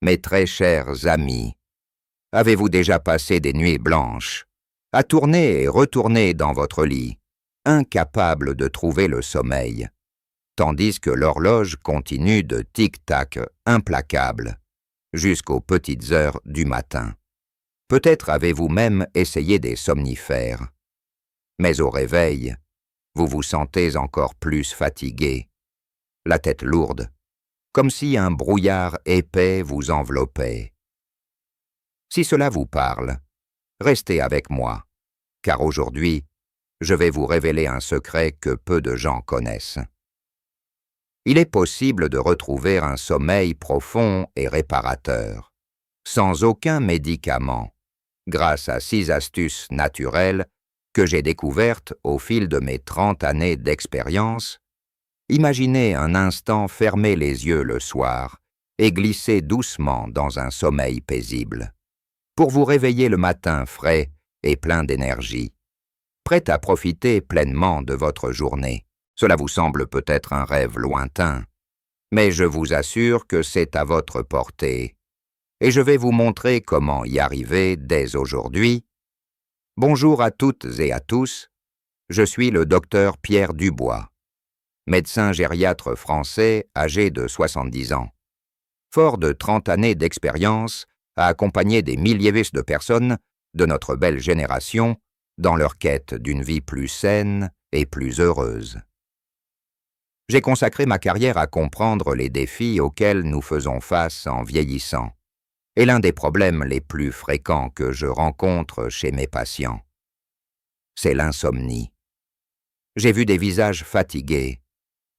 Mes très chers amis, avez-vous déjà passé des nuits blanches, à tourner et retourner dans votre lit, incapable de trouver le sommeil, tandis que l'horloge continue de tic-tac implacable jusqu'aux petites heures du matin? Peut-être avez-vous même essayé des somnifères. Mais au réveil, vous vous sentez encore plus fatigué, la tête lourde, comme si un brouillard épais vous enveloppait. Si cela vous parle, restez avec moi, car aujourd'hui, je vais vous révéler un secret que peu de gens connaissent. Il est possible de retrouver un sommeil profond et réparateur, sans aucun médicament, grâce à 6 astuces naturelles que j'ai découvertes au fil de mes 30 années d'expérience. Imaginez un instant fermer les yeux le soir et glisser doucement dans un sommeil paisible, pour vous réveiller le matin frais et plein d'énergie, prêt à profiter pleinement de votre journée. Cela vous semble peut-être un rêve lointain, mais je vous assure que c'est à votre portée, et je vais vous montrer comment y arriver dès aujourd'hui. Bonjour à toutes et à tous, je suis le docteur Pierre Dubois, médecin gériatre français âgé de 70 ans. Fort de 30 années d'expérience à accompagner des milliers de personnes de notre belle génération dans leur quête d'une vie plus saine et plus heureuse. J'ai consacré ma carrière à comprendre les défis auxquels nous faisons face en vieillissant, et l'un des problèmes les plus fréquents que je rencontre chez mes patients, c'est l'insomnie. J'ai vu des visages fatigués,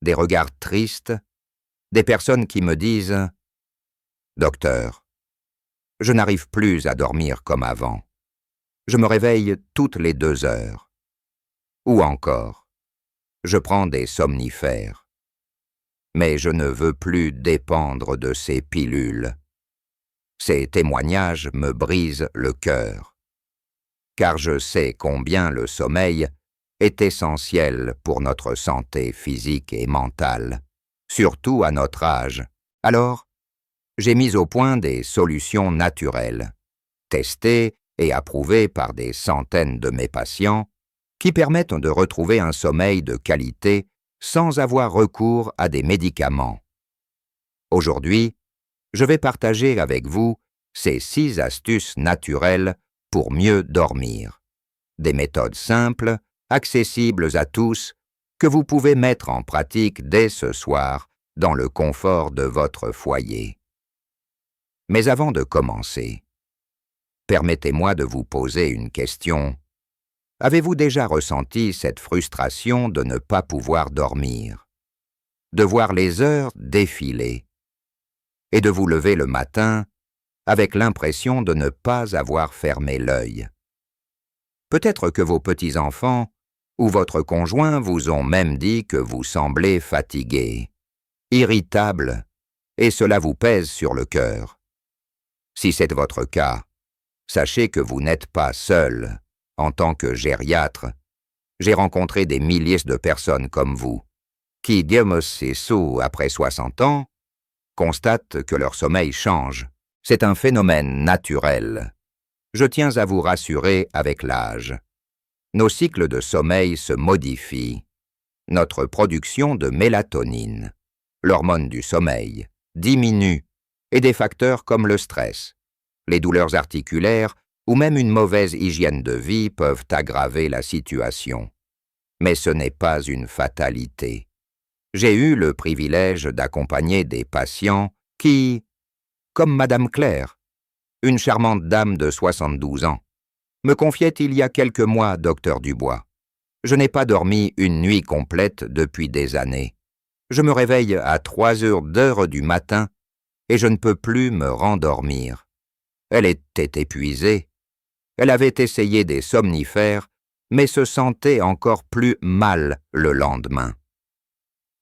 des regards tristes, des personnes qui me disent « Docteur, je n'arrive plus à dormir comme avant. Je me réveille toutes les 2 heures. » Ou encore « Je prends des somnifères. Mais je ne veux plus dépendre de ces pilules. » Ces témoignages me brisent le cœur, car je sais combien le sommeil est essentiel pour notre santé physique et mentale, surtout à notre âge. Alors, j'ai mis au point des solutions naturelles, testées et approuvées par des centaines de mes patients, qui permettent de retrouver un sommeil de qualité sans avoir recours à des médicaments. Aujourd'hui, je vais partager avec vous ces 6 astuces naturelles pour mieux dormir. Des méthodes simples, accessibles à tous, que vous pouvez mettre en pratique dès ce soir dans le confort de votre foyer. Mais avant de commencer, permettez-moi de vous poser une question. Avez-vous déjà ressenti cette frustration de ne pas pouvoir dormir, de voir les heures défiler et de vous lever le matin avec l'impression de ne pas avoir fermé l'œil? Peut-être que vos petits-enfants ou votre conjoint vous ont même dit que vous semblez fatigué, irritable, et cela vous pèse sur le cœur. Si c'est votre cas, sachez que vous n'êtes pas seul. En tant que gériatre, j'ai rencontré des milliers de personnes comme vous, qui, Dieu me sait sous, après 60 ans, constatent que leur sommeil change. C'est un phénomène naturel. Je tiens à vous rassurer avec l'âge. Nos cycles de sommeil se modifient. Notre production de mélatonine, l'hormone du sommeil, diminue, et des facteurs comme le stress, les douleurs articulaires ou même une mauvaise hygiène de vie peuvent aggraver la situation. Mais ce n'est pas une fatalité. J'ai eu le privilège d'accompagner des patients qui, comme Madame Claire, une charmante dame de 72 ans, me confiait il y a quelques mois, docteur Dubois. Je n'ai pas dormi une nuit complète depuis des années. Je me réveille à 3 heures du matin et je ne peux plus me rendormir. Elle était épuisée. Elle avait essayé des somnifères, mais se sentait encore plus mal le lendemain.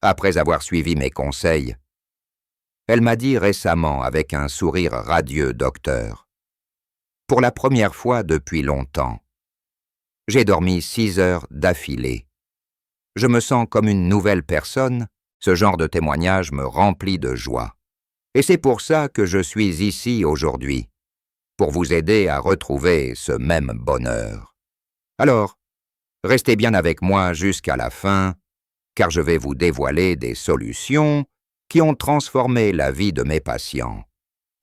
Après avoir suivi mes conseils, elle m'a dit récemment avec un sourire radieux, docteur, « Pour la première fois depuis longtemps, j'ai dormi 6 heures d'affilée. Je me sens comme une nouvelle personne. » Ce genre de témoignage me remplit de joie. Et c'est pour ça que je suis ici aujourd'hui, pour vous aider à retrouver ce même bonheur. Alors, restez bien avec moi jusqu'à la fin, car je vais vous dévoiler des solutions qui ont transformé la vie de mes patients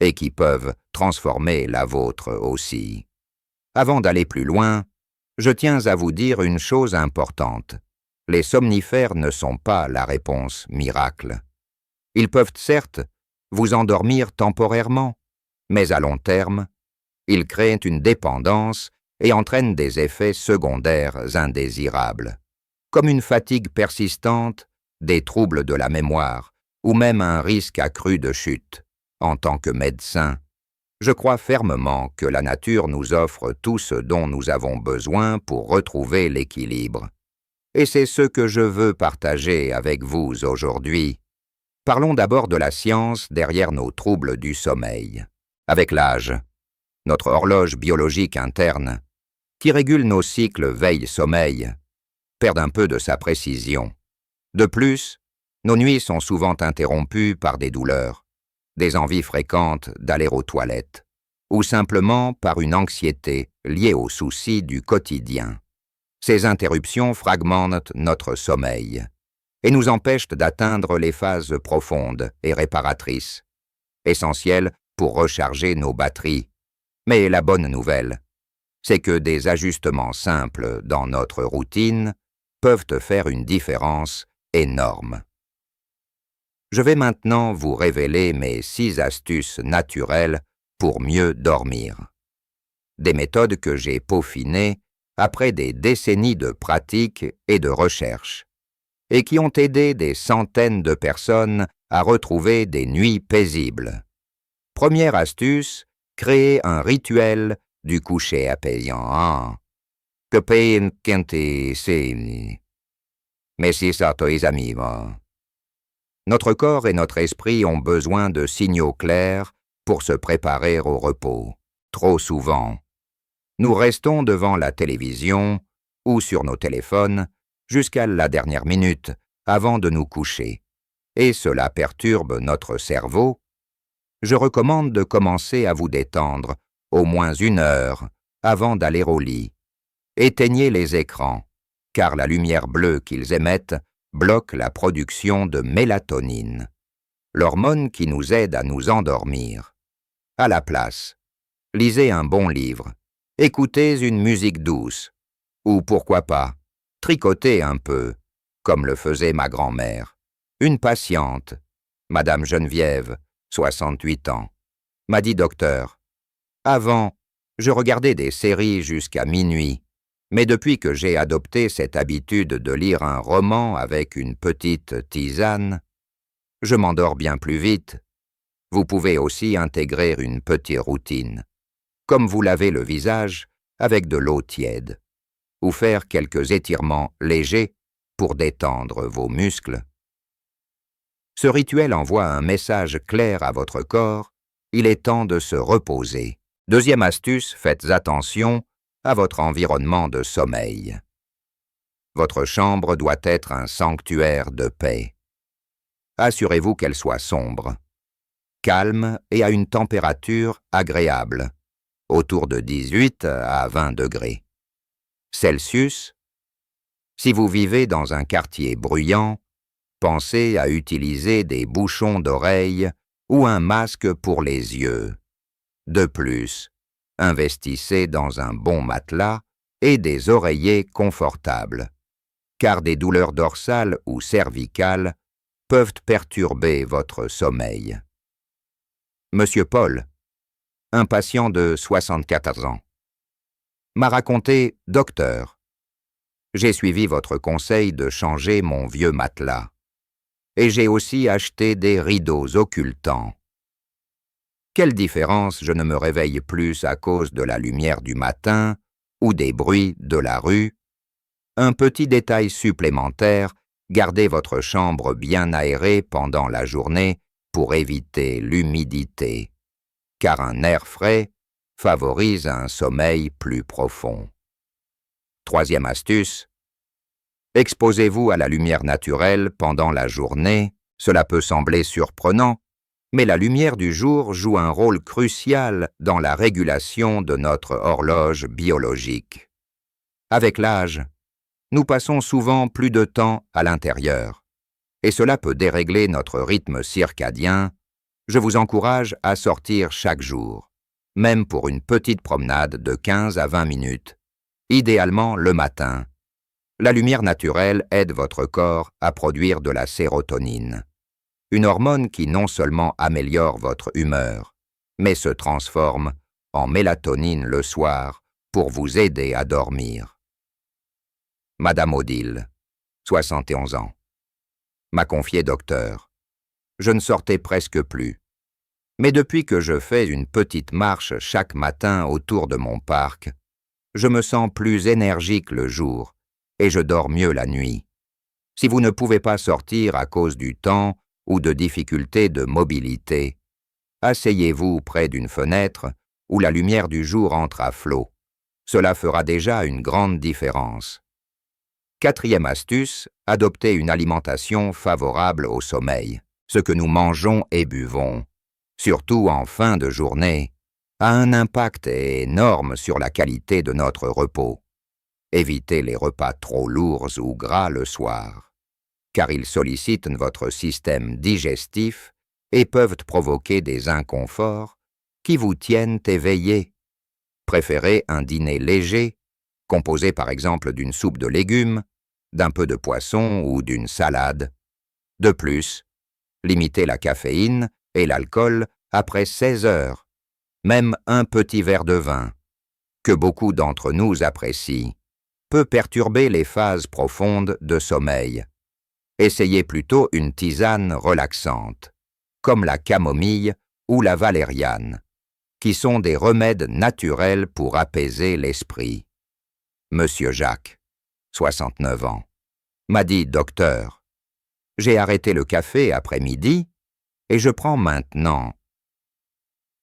et qui peuvent transformer la vôtre aussi. Avant d'aller plus loin, je tiens à vous dire une chose importante. Les somnifères ne sont pas la réponse miracle. Ils peuvent certes vous endormir temporairement, mais à long terme, ils créent une dépendance et entraînent des effets secondaires indésirables, comme une fatigue persistante, des troubles de la mémoire ou même un risque accru de chute. En tant que médecin, je crois fermement que la nature nous offre tout ce dont nous avons besoin pour retrouver l'équilibre. Et c'est ce que je veux partager avec vous aujourd'hui. Parlons d'abord de la science derrière nos troubles du sommeil. Avec l'âge, notre horloge biologique interne, qui régule nos cycles veille-sommeil, perd un peu de sa précision. De plus, nos nuits sont souvent interrompues par des douleurs, des envies fréquentes d'aller aux toilettes, ou simplement par une anxiété liée aux soucis du quotidien. Ces interruptions fragmentent notre sommeil et nous empêchent d'atteindre les phases profondes et réparatrices, essentielles pour recharger nos batteries. Mais la bonne nouvelle, c'est que des ajustements simples dans notre routine peuvent faire une différence énorme. Je vais maintenant vous révéler mes 6 astuces naturelles pour mieux dormir. Des méthodes que j'ai peaufinées après des décennies de pratique et de recherche, et qui ont aidé des centaines de personnes à retrouver des nuits paisibles. Première astuce, créer un rituel du coucher apaisant. Que mais si ça amis. Notre corps et notre esprit ont besoin de signaux clairs pour se préparer au repos. Trop souvent, nous restons devant la télévision ou sur nos téléphones jusqu'à la dernière minute avant de nous coucher, et cela perturbe notre cerveau. Je recommande de commencer à vous détendre au moins 1 heure avant d'aller au lit. Éteignez les écrans, car la lumière bleue qu'ils émettent bloque la production de mélatonine, l'hormone qui nous aide à nous endormir. À la place, lisez un bon livre, écoutez une musique douce, ou pourquoi pas, tricotez un peu, comme le faisait ma grand-mère. Une patiente, Madame Geneviève, 68 ans, m'a dit: docteur, avant, je regardais des séries jusqu'à minuit, mais depuis que j'ai adopté cette habitude de lire un roman avec une petite tisane, je m'endors bien plus vite. Vous pouvez aussi intégrer une petite routine, comme vous lavez le visage avec de l'eau tiède, ou faire quelques étirements légers pour détendre vos muscles. Ce rituel envoie un message clair à votre corps, il est temps de se reposer. Deuxième astuce, faites attention à votre environnement de sommeil. Votre chambre doit être un sanctuaire de paix. Assurez-vous qu'elle soit sombre, calme et à une température agréable, autour de 18 à 20 degrés Celsius. Si vous vivez dans un quartier bruyant, pensez à utiliser des bouchons d'oreilles ou un masque pour les yeux. De plus, investissez dans un bon matelas et des oreillers confortables, car des douleurs dorsales ou cervicales peuvent perturber votre sommeil. Monsieur Paul, un patient de 74 ans, m'a raconté: docteur, j'ai suivi votre conseil de changer mon vieux matelas, et j'ai aussi acheté des rideaux occultants. Quelle différence je ne me réveille plus à cause de la lumière du matin ou des bruits de la rue. Un petit détail supplémentaire, gardez votre chambre bien aérée pendant la journée pour éviter l'humidité, car un air frais favorise un sommeil plus profond. Troisième astuce, exposez-vous à la lumière naturelle pendant la journée. Cela peut sembler surprenant, Mais la lumière du jour joue un rôle crucial dans la régulation de notre horloge biologique. Avec l'âge, nous passons souvent plus de temps à l'intérieur, et cela peut dérégler notre rythme circadien. Je vous encourage à sortir chaque jour, même pour une petite promenade de 15 à 20 minutes, idéalement le matin. La lumière naturelle aide votre corps à produire de la sérotonine, une hormone qui non seulement améliore votre humeur, mais se transforme en mélatonine le soir pour vous aider à dormir. Madame Odile, 71 ans. M'a confié docteur. Je ne sortais presque plus. Mais depuis que je fais une petite marche chaque matin autour de mon parc, je me sens plus énergique le jour et je dors mieux la nuit. Si vous ne pouvez pas sortir à cause du temps ou de difficultés de mobilité, asseyez-vous près d'une fenêtre où la lumière du jour entre à flot. Cela fera déjà une grande différence. 4e astuce, adoptez une alimentation favorable au sommeil. Ce que nous mangeons et buvons, surtout en fin de journée, a un impact énorme sur la qualité de notre repos. Évitez les repas trop lourds ou gras le soir, car ils sollicitent votre système digestif et peuvent provoquer des inconforts qui vous tiennent éveillé. Préférez un dîner léger, composé par exemple d'une soupe de légumes, d'un peu de poisson ou d'une salade. De plus, limitez la caféine et l'alcool après 16 heures, même un petit verre de vin, que beaucoup d'entre nous apprécient, peut perturber les phases profondes de sommeil. Essayez plutôt une tisane relaxante, comme la camomille ou la valériane, qui sont des remèdes naturels pour apaiser l'esprit. Monsieur Jacques, 69 ans, m'a dit « Docteur, j'ai arrêté le café après-midi et je prends maintenant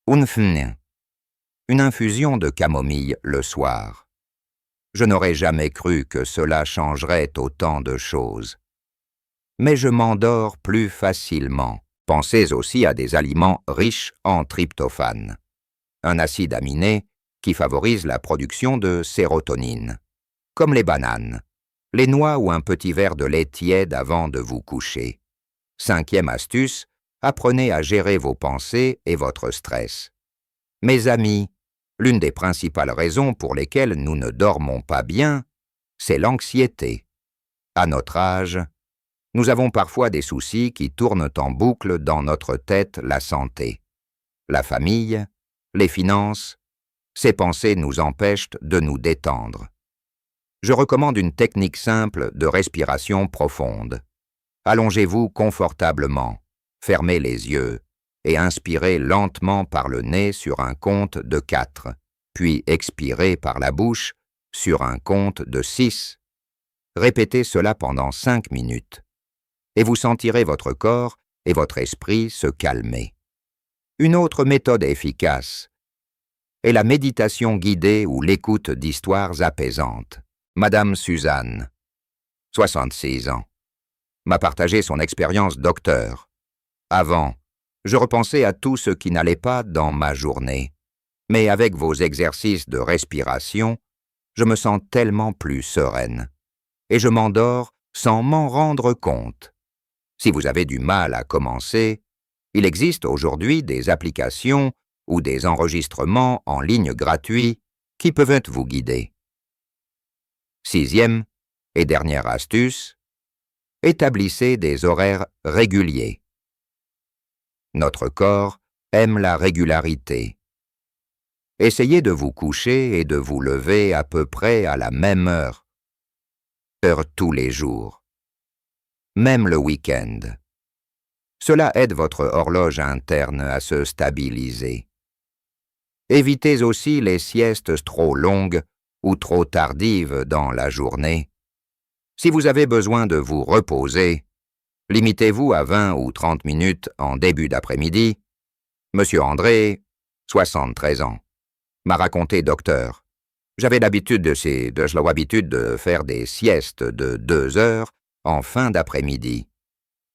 une infusion de camomille le soir. Je n'aurais jamais cru que cela changerait autant de choses. Mais je m'endors plus facilement. Pensez aussi à des aliments riches en tryptophane, un acide aminé qui favorise la production de sérotonine, comme les bananes, les noix ou un petit verre de lait tiède avant de vous coucher. 5e astuce, apprenez à gérer vos pensées et votre stress. Mes amis, l'une des principales raisons pour lesquelles nous ne dormons pas bien, c'est l'anxiété. À notre âge, nous avons parfois des soucis qui tournent en boucle dans notre tête: la santé, la famille, les finances. Ces pensées nous empêchent de nous détendre. Je recommande une technique simple de respiration profonde. Allongez-vous confortablement, fermez les yeux et inspirez lentement par le nez sur un compte de 4, puis expirez par la bouche sur un compte de 6. Répétez cela pendant 5 minutes. Et vous sentirez votre corps et votre esprit se calmer. Une autre méthode efficace est la méditation guidée ou l'écoute d'histoires apaisantes. Madame Suzanne, 66 ans, m'a partagé son expérience docteur. Avant, je repensais à tout ce qui n'allait pas dans ma journée. Mais avec vos exercices de respiration, je me sens tellement plus sereine. Et je m'endors sans m'en rendre compte. Si vous avez du mal à commencer, il existe aujourd'hui des applications ou des enregistrements en ligne gratuits qui peuvent vous guider. 6e et dernière astuce, établissez des horaires réguliers. Notre corps aime la régularité. Essayez de vous coucher et de vous lever à peu près à la même heure tous les jours, même le week-end. Cela aide votre horloge interne à se stabiliser. Évitez aussi les siestes trop longues ou trop tardives dans la journée. Si vous avez besoin de vous reposer, limitez-vous à 20 ou 30 minutes en début d'après-midi. Monsieur André, 73 ans, m'a raconté docteur. J'avais l'habitude de faire des siestes de 2 heures en fin d'après-midi,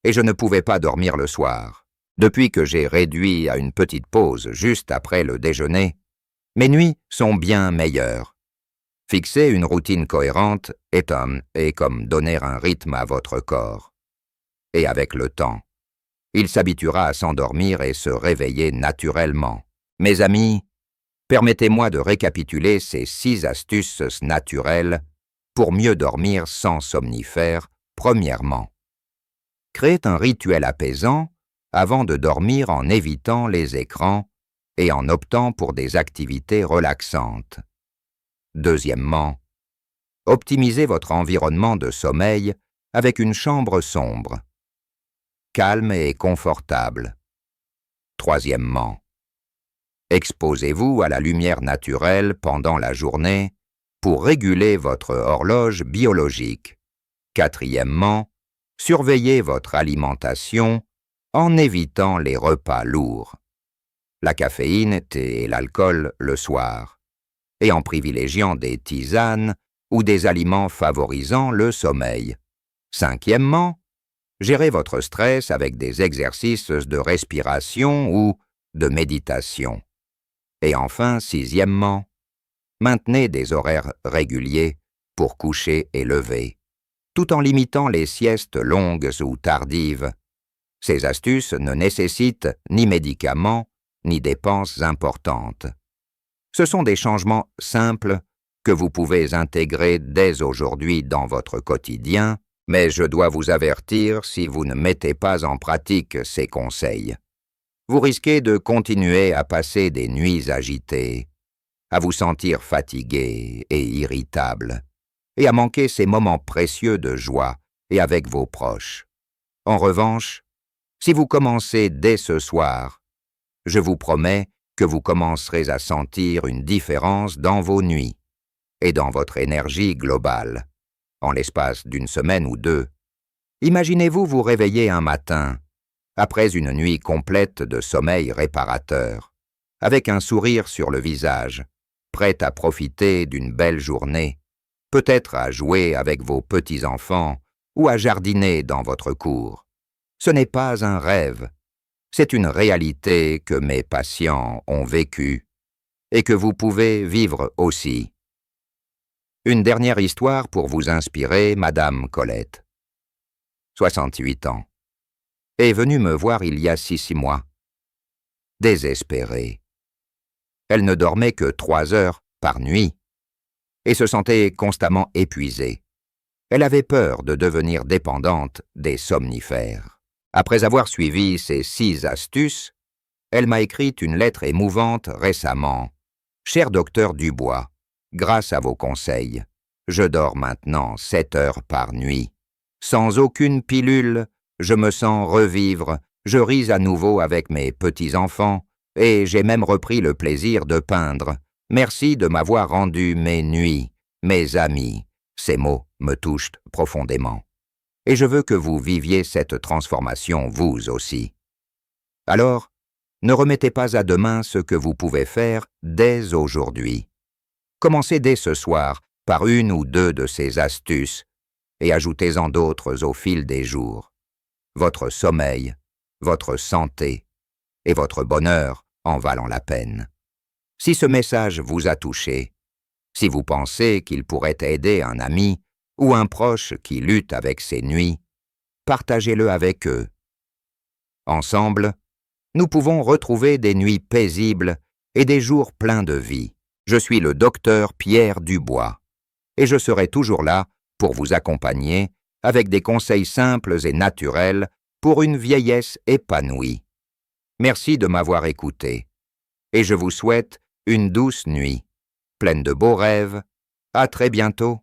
et je ne pouvais pas dormir le soir. Depuis que j'ai réduit à une petite pause juste après le déjeuner, mes nuits sont bien meilleures. Fixer une routine cohérente est comme donner un rythme à votre corps. Et avec le temps, il s'habituera à s'endormir et se réveiller naturellement. Mes amis, permettez-moi de récapituler ces 6 astuces naturelles pour mieux dormir sans somnifères. Premièrement, créez un rituel apaisant avant de dormir en évitant les écrans et en optant pour des activités relaxantes. Deuxièmement, optimisez votre environnement de sommeil avec une chambre sombre, calme et confortable. Troisièmement, exposez-vous à la lumière naturelle pendant la journée pour réguler votre horloge biologique. Quatrièmement, surveillez votre alimentation en évitant les repas lourds, la caféine, thé et l'alcool le soir, et en privilégiant des tisanes ou des aliments favorisant le sommeil. Cinquièmement, gérez votre stress avec des exercices de respiration ou de méditation. Et enfin, sixièmement, maintenez des horaires réguliers pour coucher et lever, tout en limitant les siestes longues ou tardives. Ces astuces ne nécessitent ni médicaments, ni dépenses importantes. Ce sont des changements simples que vous pouvez intégrer dès aujourd'hui dans votre quotidien, mais je dois vous avertir si vous ne mettez pas en pratique ces conseils. Vous risquez de continuer à passer des nuits agitées, à vous sentir fatigué et irritable, et à manquer ces moments précieux de joie et avec vos proches. En revanche, si vous commencez dès ce soir, je vous promets que vous commencerez à sentir une différence dans vos nuits et dans votre énergie globale, en l'espace d'une semaine ou 2. Imaginez-vous vous réveiller un matin, après une nuit complète de sommeil réparateur, avec un sourire sur le visage, prêt à profiter d'une belle journée, peut-être à jouer avec vos petits-enfants ou à jardiner dans votre cour. Ce n'est pas un rêve, c'est une réalité que mes patients ont vécue et que vous pouvez vivre aussi. Une dernière histoire pour vous inspirer, Madame Colette, 68 ans, est venue me voir il y a 6 mois. Désespérée. Elle ne dormait que 3 heures par nuit et se sentait constamment épuisée. Elle avait peur de devenir dépendante des somnifères. Après avoir suivi ces 6 astuces, elle m'a écrit une lettre émouvante récemment. « Cher docteur Dubois, grâce à vos conseils, je dors maintenant 7 heures par nuit. Sans aucune pilule, je me sens revivre, je ris à nouveau avec mes petits-enfants et j'ai même repris le plaisir de peindre. Merci de m'avoir rendu mes nuits, mes amis. » Ces mots me touchent profondément. Et je veux que vous viviez cette transformation vous aussi. Alors, ne remettez pas à demain ce que vous pouvez faire dès aujourd'hui. Commencez dès ce soir par 1 ou 2 de ces astuces et ajoutez-en d'autres au fil des jours. Votre sommeil, votre santé et votre bonheur en valent la peine. Si ce message vous a touché, si vous pensez qu'il pourrait aider un ami ou un proche qui lutte avec ses nuits, partagez-le avec eux. Ensemble, nous pouvons retrouver des nuits paisibles et des jours pleins de vie. Je suis le docteur Pierre Dubois et je serai toujours là pour vous accompagner avec des conseils simples et naturels pour une vieillesse épanouie. Merci de m'avoir écouté et je vous souhaite une douce nuit, pleine de beaux rêves. À très bientôt.